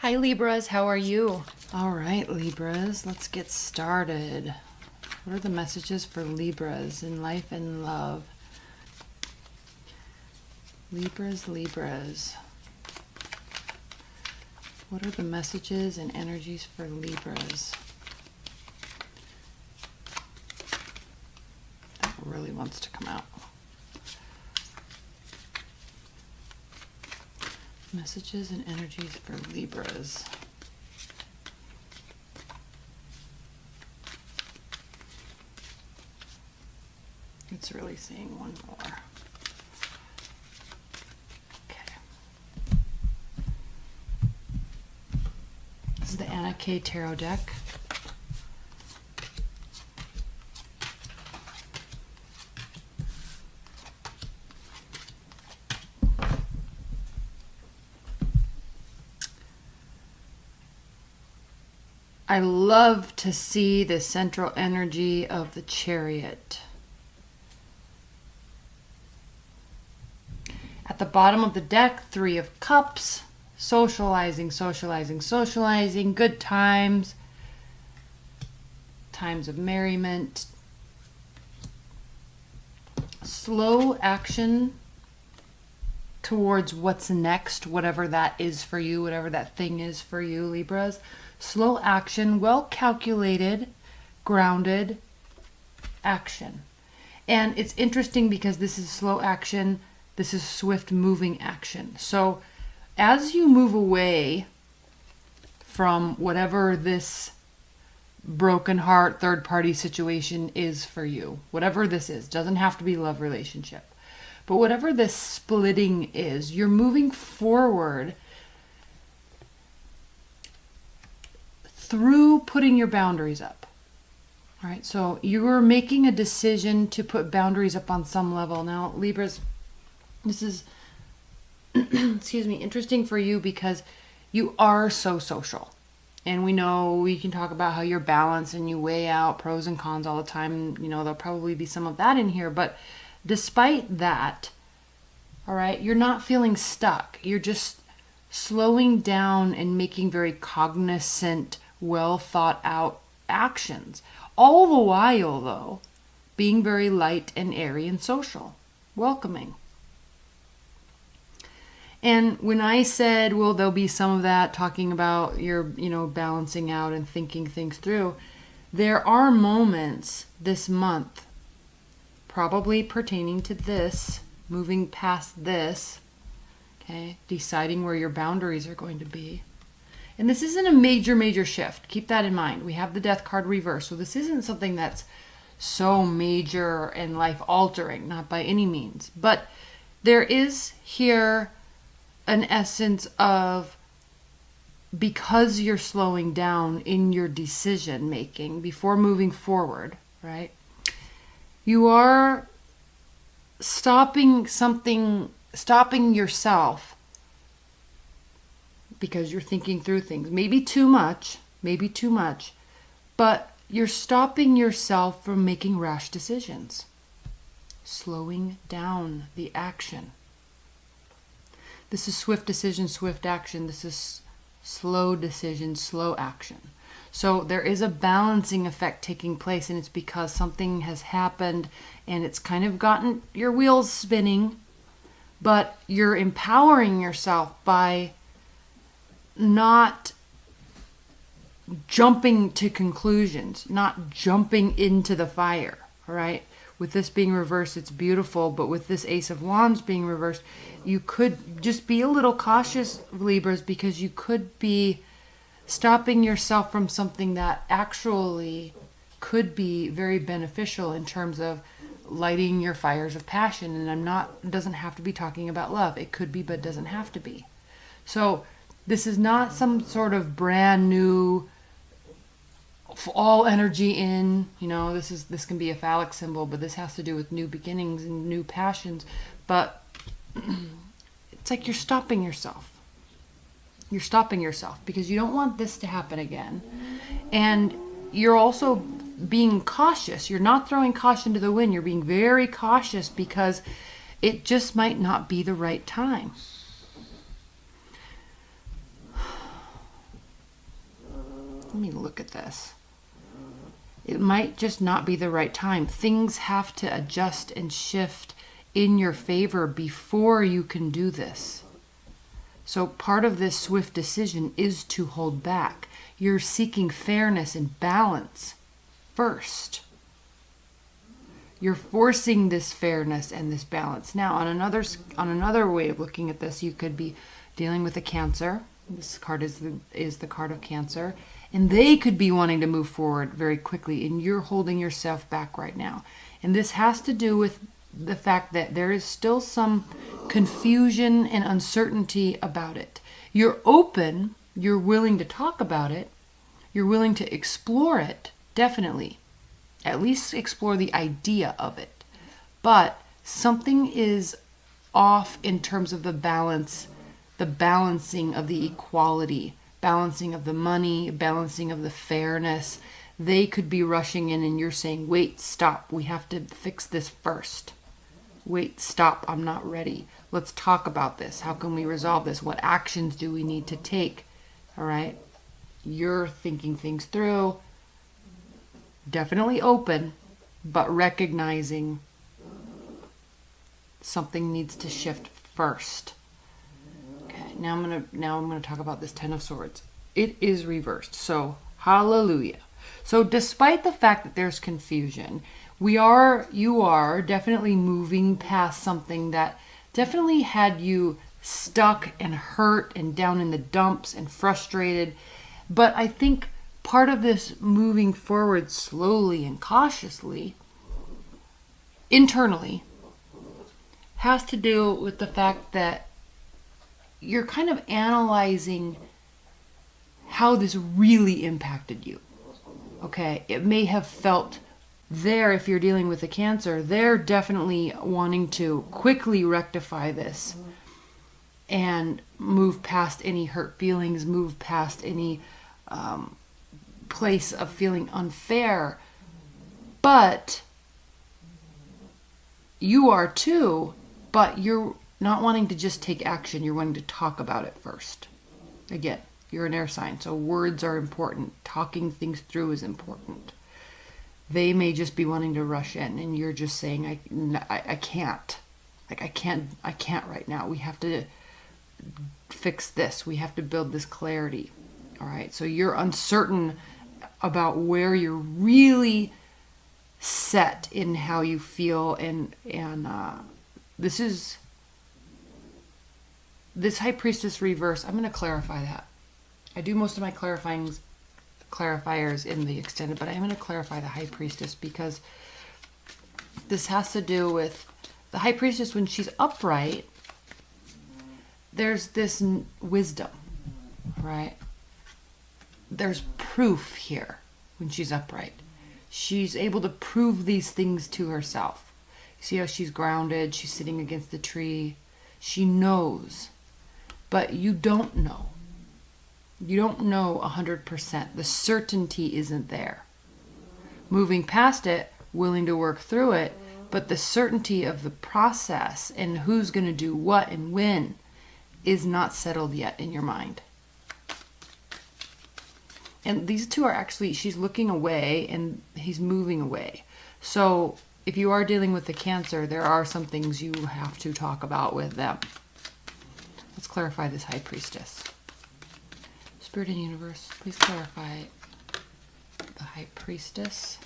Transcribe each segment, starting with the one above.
Hi Libras, how are you? All right, Libras, let's get started. What are the messages for Libras in life and love? Libras. What are the messages and energies for Libras? That really wants to come out. Messages and energies for Libras. It's really saying one more. Okay. This is the AQUARIUS Tarot deck. I love to see the central energy of the Chariot. At the bottom of the deck, 3 of Cups, socializing, good times, times of merriment, slow action towards what's next, whatever that is for you, whatever that thing is for you, Libras. Slow action, well calculated, grounded action. And it's interesting because this is slow action, this is swift moving action. So as you move away from whatever this broken heart, third party situation is for you, whatever this is, doesn't have to be love relationship, but whatever this splitting is, you're moving forward through putting your boundaries up. All right, so you're making a decision to put boundaries up on some level. Now, Libras, this is, excuse me, interesting for you because you are so social. And we know we can talk about how you're balanced and you weigh out pros and cons all the time. You know, there'll probably be some of that in here. But despite that, all right, you're not feeling stuck. You're just slowing down and making very cognizant, well thought out actions. All the while, though, being very light and airy and social, welcoming. And when I said, well, there'll be some of that talking about your, balancing out and thinking things through, there are moments this month, probably pertaining to this, moving past this, okay, deciding where your boundaries are going to be. And this isn't a major shift. Keep that in mind. We have the Death card reversed. So this isn't something that's so major and life-altering, not by any means. But there is here an essence of, because you're slowing down in your decision-making before moving forward, right? You are stopping yourself because you're thinking through things. Maybe too much, but you're stopping yourself from making rash decisions. Slowing down the action. This is swift decision, swift action. This is slow decision, slow action. So there is a balancing effect taking place, and it's because something has happened and it's kind of gotten your wheels spinning, but you're empowering yourself by not jumping to conclusions, not jumping into the fire, all right? With this being reversed, it's beautiful, but with this Ace of Wands being reversed, you could just be a little cautious, Libras, because you could be stopping yourself from something that actually could be very beneficial in terms of lighting your fires of passion. And it doesn't have to be talking about love. It could be, but it doesn't have to be. So this is not some sort of brand new, all energy in, this can be a phallic symbol, but this has to do with new beginnings and new passions. But it's like you're stopping yourself. You're stopping yourself because you don't want this to happen again. And you're also being cautious. You're not throwing caution to the wind. You're being very cautious because it just might not be the right time. let me look at this. It might just not be the right time. Things have to adjust and shift in your favor before you can do this. So part of this swift decision is to hold back. You're seeking fairness and balance first. You're forcing this fairness and this balance. Now, on another way of looking at this, you could be dealing with a Cancer. This card is the card of Cancer. And they could be wanting to move forward very quickly, and you're holding yourself back right now. And this has to do with the fact that there is still some confusion and uncertainty about it. You're open, you're willing to talk about it, you're willing to explore it, definitely. At least explore the idea of it. But something is off in terms of the balance, the balancing of the equality, balancing of the money, balancing of the fairness. They could be rushing in and you're saying, wait, stop, we have to fix this first. Wait, stop, I'm not ready. Let's talk about this. How can we resolve this? What actions do we need to take? All right? You're thinking things through. Definitely open, but recognizing something needs to shift first. Okay, now I'm gonna talk about this Ten of Swords. It is reversed, so hallelujah. So despite the fact that there's confusion, you are definitely moving past something that definitely had you stuck and hurt and down in the dumps and frustrated. But I think part of this moving forward slowly and cautiously, internally, has to do with the fact that you're kind of analyzing how this really impacted you. Okay, it may have felt there, if you're dealing with a Cancer, they're definitely wanting to quickly rectify this and move past any hurt feelings, move past any place of feeling unfair. But you are too, but you're not wanting to just take action. You're wanting to talk about it first. Again, you're an air sign, so words are important. Talking things through is important. They may just be wanting to rush in and you're just saying, I can't. Like, I can't right now. We have to fix this. We have to build this clarity. All right. So you're uncertain about where you're really set in how you feel. And this High Priestess reverse. I'm going to clarify that. I do most of my clarifiers in the extended, but I'm going to clarify the High Priestess because this has to do with the High Priestess. When she's upright, there's this wisdom, right? There's proof here when she's upright. She's able to prove these things to herself. You see how she's grounded, she's sitting against the tree. She knows, but you don't know. You don't know 100%. The certainty isn't there. Moving past it, willing to work through it, but the certainty of the process and who's going to do what and when is not settled yet in your mind. And these two are actually, she's looking away and he's moving away. So if you are dealing with the Cancer, there are some things you have to talk about with them. Let's clarify this High Priestess. Spirit and Universe, please clarify the High Priestess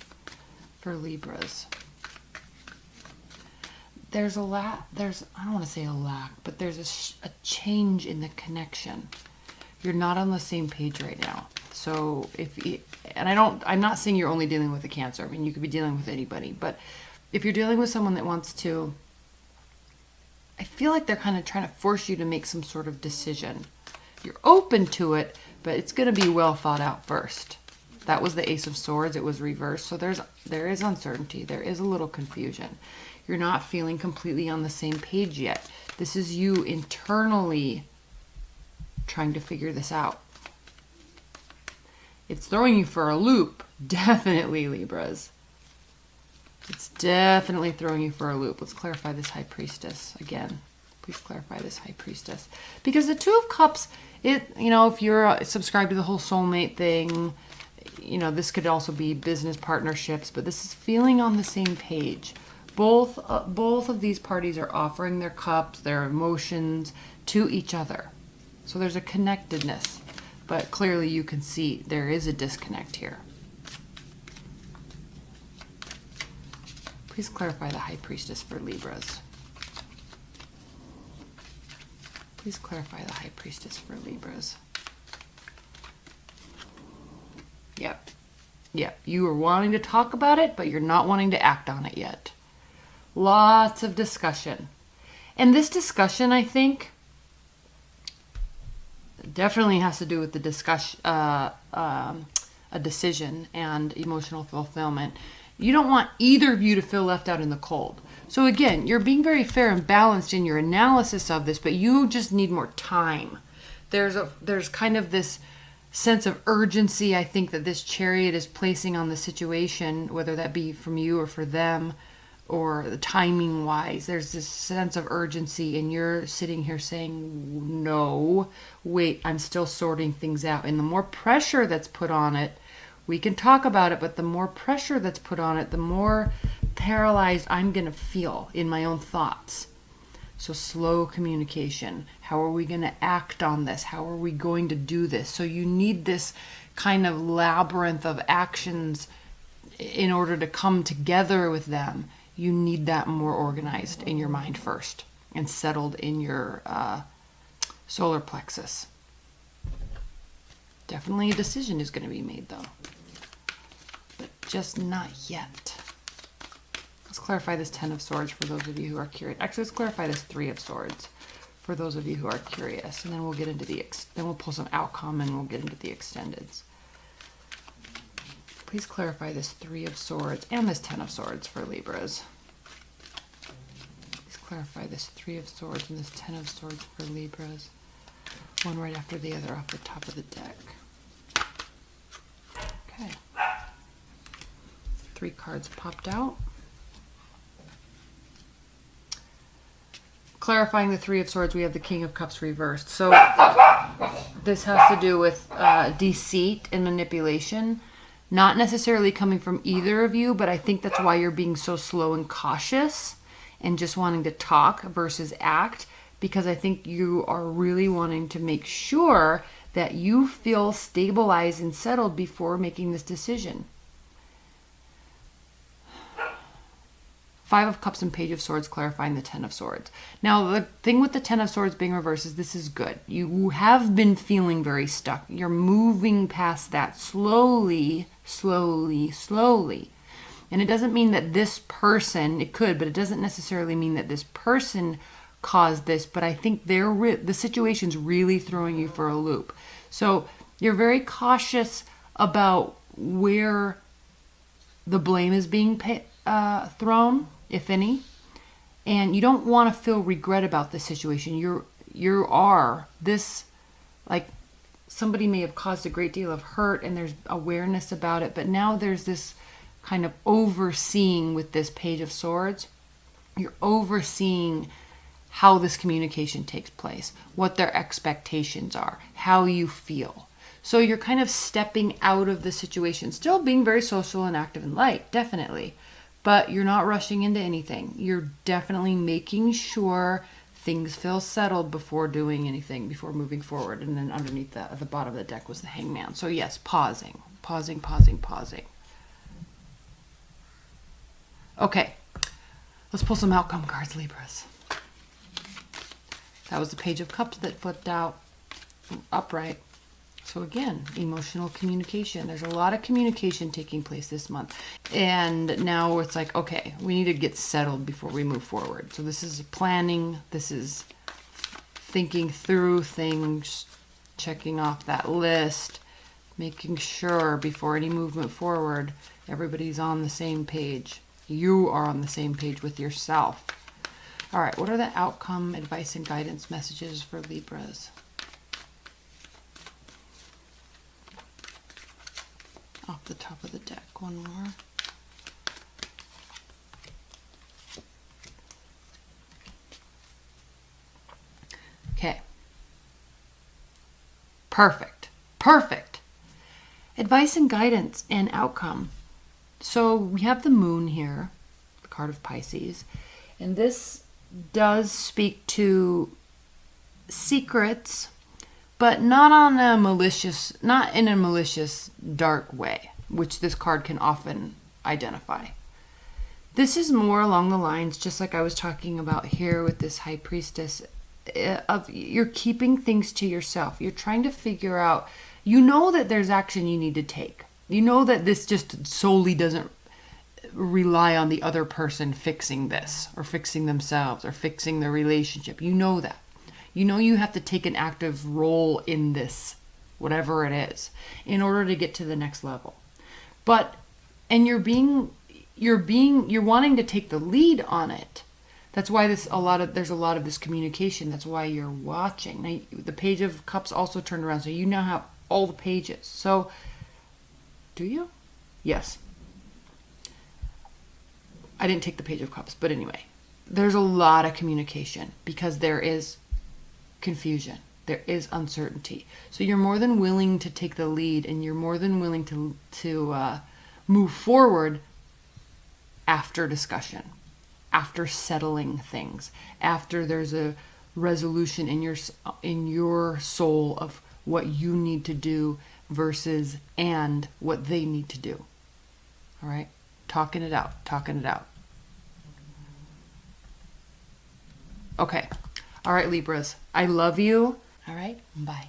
for Libras. There's I don't want to say a lack, but there's a change in the connection. You're not on the same page right now. So I'm not saying you're only dealing with a Cancer. I mean, you could be dealing with anybody, but if you're dealing with someone that wants to, I feel like they're kind of trying to force you to make some sort of decision. You're open to it, but it's going to be well thought out first. That was the Ace of Swords. It was reversed. So there is uncertainty. There is a little confusion. You're not feeling completely on the same page yet. This is you internally trying to figure this out. It's throwing you for a loop. Definitely, Libras. It's definitely throwing you for a loop. Let's clarify this High Priestess again. Please clarify this High Priestess. Because the Two of Cups, if you're subscribed to the whole soulmate thing, you know, this could also be business partnerships, but this is feeling on the same page. Both of these parties are offering their cups, their emotions to each other. So there's a connectedness, but clearly you can see there is a disconnect here. Please clarify the High Priestess for Libras. Please clarify the High Priestess for Libras. Yep. Yep. You are wanting to talk about it, but you're not wanting to act on it yet. Lots of discussion. And this discussion, I think, definitely has to do with the discussion, a decision and emotional fulfillment. You don't want either of you to feel left out in the cold. So again, you're being very fair and balanced in your analysis of this, but you just need more time. There's kind of this sense of urgency, I think, that this Chariot is placing on the situation, whether that be from you or for them, or the timing wise. There's this sense of urgency, and you're sitting here saying, no, wait, I'm still sorting things out. And the more pressure that's put on it, we can talk about it, but the more pressure that's put on it, the more paralyzed I'm going to feel in my own thoughts. So slow communication. How are we going to act on this? How are we going to do this? So you need this kind of labyrinth of actions in order to come together with them. You need that more organized in your mind first and settled in your solar plexus. Definitely a decision is going to be made, though, but just not yet. Let's clarify this Ten of Swords for those of you who are curious. Actually, let's clarify this Three of Swords for those of you who are curious, and then we'll get into then we'll pull some outcome and we'll get into the extendeds. Please clarify this Three of Swords and this Ten of Swords for Libras. Please clarify this Three of Swords and this Ten of Swords for Libras. One right after the other off the top of the deck. Okay. 3 cards popped out. Clarifying the Three of Swords, we have the King of Cups reversed. So this has to do with deceit and manipulation. Not necessarily coming from either of you, but I think that's why you're being so slow and cautious and just wanting to talk versus act, because I think you are really wanting to make sure that you feel stabilized and settled before making this decision. Five of Cups and Page of Swords clarifying the Ten of Swords. Now, the thing with the Ten of Swords being reversed is this is good. You have been feeling very stuck. You're moving past that slowly, slowly, slowly. And it doesn't mean that this person, it could, but it doesn't necessarily mean that this person caused this, but I think the situation's really throwing you for a loop. So you're very cautious about where the blame is being thrown, if any, and you don't want to feel regret about this situation. You are this, like, somebody may have caused a great deal of hurt and there's awareness about it, but now there's this kind of overseeing with this Page of Swords. You're overseeing how this communication takes place, what their expectations are, how you feel. So you're kind of stepping out of the situation, still being very social and active and light, definitely, but you're not rushing into anything. You're definitely making sure things feel settled before doing anything, before moving forward. And then underneath that, at the bottom of the deck, was the Hangman. So yes, pausing. Okay, let's pull some outcome cards, Libras. That was the Page of Cups that flipped out upright. So again, emotional communication. There's a lot of communication taking place this month. And now it's like, okay, we need to get settled before we move forward. So this is planning. This is thinking through things, checking off that list, making sure before any movement forward, everybody's on the same page. You are on the same page with yourself. All right, what are the outcome, advice, and guidance messages for Libras? Off the top of the deck, one more. Okay. Perfect. advice and guidance and outcome. So we have the moon here, the card of Pisces, and this does speak to secrets, but not in a malicious, dark way, which this card can often identify. This is more along the lines, just like I was talking about here with this High Priestess, of you're keeping things to yourself. You're trying to figure out, you know that there's action you need to take. You know that this just solely doesn't rely on the other person fixing this, or fixing themselves, or fixing the relationship. You know that. You know you have to take an active role in this, whatever it is, in order to get to the next level. And you're wanting to take the lead on it. That's why there's a lot of this communication. That's why you're watching. Now, the Page of Cups also turned around, so you now have all the pages. So, do you? Yes. I didn't take the Page of Cups, but anyway, there's a lot of communication because there is confusion. There is uncertainty. So you're more than willing to take the lead, and you're more than willing to move forward after discussion, after settling things, after there's a resolution in your soul of what you need to do versus and what they need to do. All right? Talking it out. Okay. All right, Libras. I love you. All right. Bye.